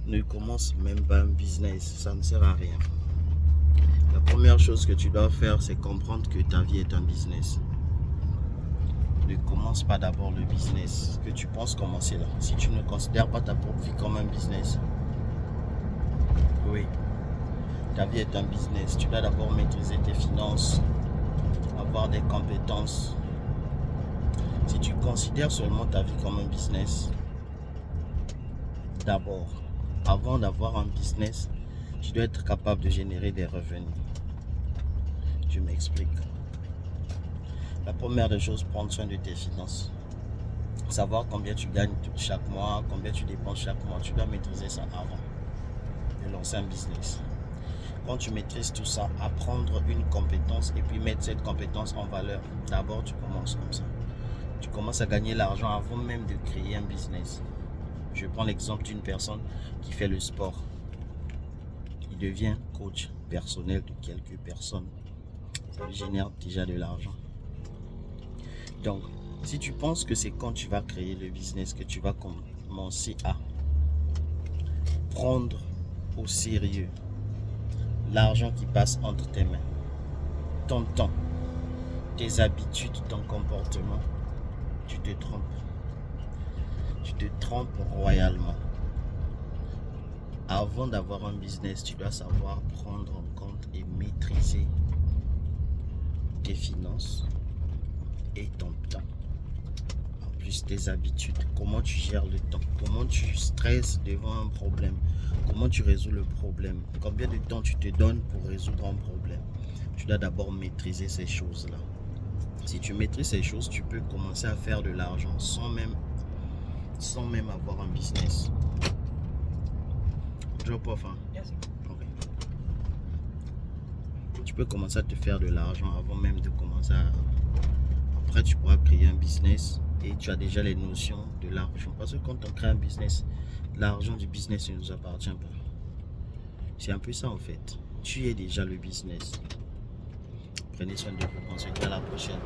ne commence même pas un business, ça ne sert à rien. La première chose que tu dois faire, c'est comprendre que ta vie est un business. Ne commence pas d'abord le business que tu penses commencer là. Si tu ne considères pas ta propre vie comme un business, oui, ta vie est un business. Tu dois d'abord maîtriser tes finances, avoir des compétences. Si tu considères seulement ta vie comme un business, d'abord, avant d'avoir un business, tu dois être capable de générer des revenus. Je m'explique. La première des choses, prendre soin de tes finances. Savoir combien tu gagnes chaque mois, combien tu dépenses chaque mois. Tu dois maîtriser ça avant de lancer un business. Quand tu maîtrises tout ça, apprendre une compétence et puis mettre cette compétence en valeur. D'abord, tu commences comme ça. Tu commences à gagner l'argent avant même de créer un business. Je prends l'exemple d'une personne qui fait le sport. Il devient coach personnel de quelques personnes. Ça lui génère déjà de l'argent. Donc, si tu penses que c'est quand tu vas créer le business que tu vas commencer à prendre au sérieux l'argent qui passe entre tes mains, ton temps, tes habitudes, ton comportement, tu te trompes. Tu te trompes royalement. Avant d'avoir un business, tu dois savoir prendre en compte et maîtriser tes finances et ton temps. En plus, tes habitudes, comment tu gères le temps, comment tu stresses devant un problème, comment tu résous le problème, combien de temps tu te donnes pour résoudre un problème. Tu dois d'abord maîtriser ces choses-là. Si tu maîtrises ces choses, tu peux commencer à faire de l'argent sans même avoir un business. Drop off, hein? Yes. Okay. Tu peux commencer à te faire de l'argent avant même de commencer à... Après, tu pourras créer un business et tu as déjà les notions de l'argent. Parce que quand on crée un business, l'argent du business ne nous appartient pas. C'est un peu ça en fait. Tu es déjà le business. Prenez soin de vous. On se dit à la prochaine.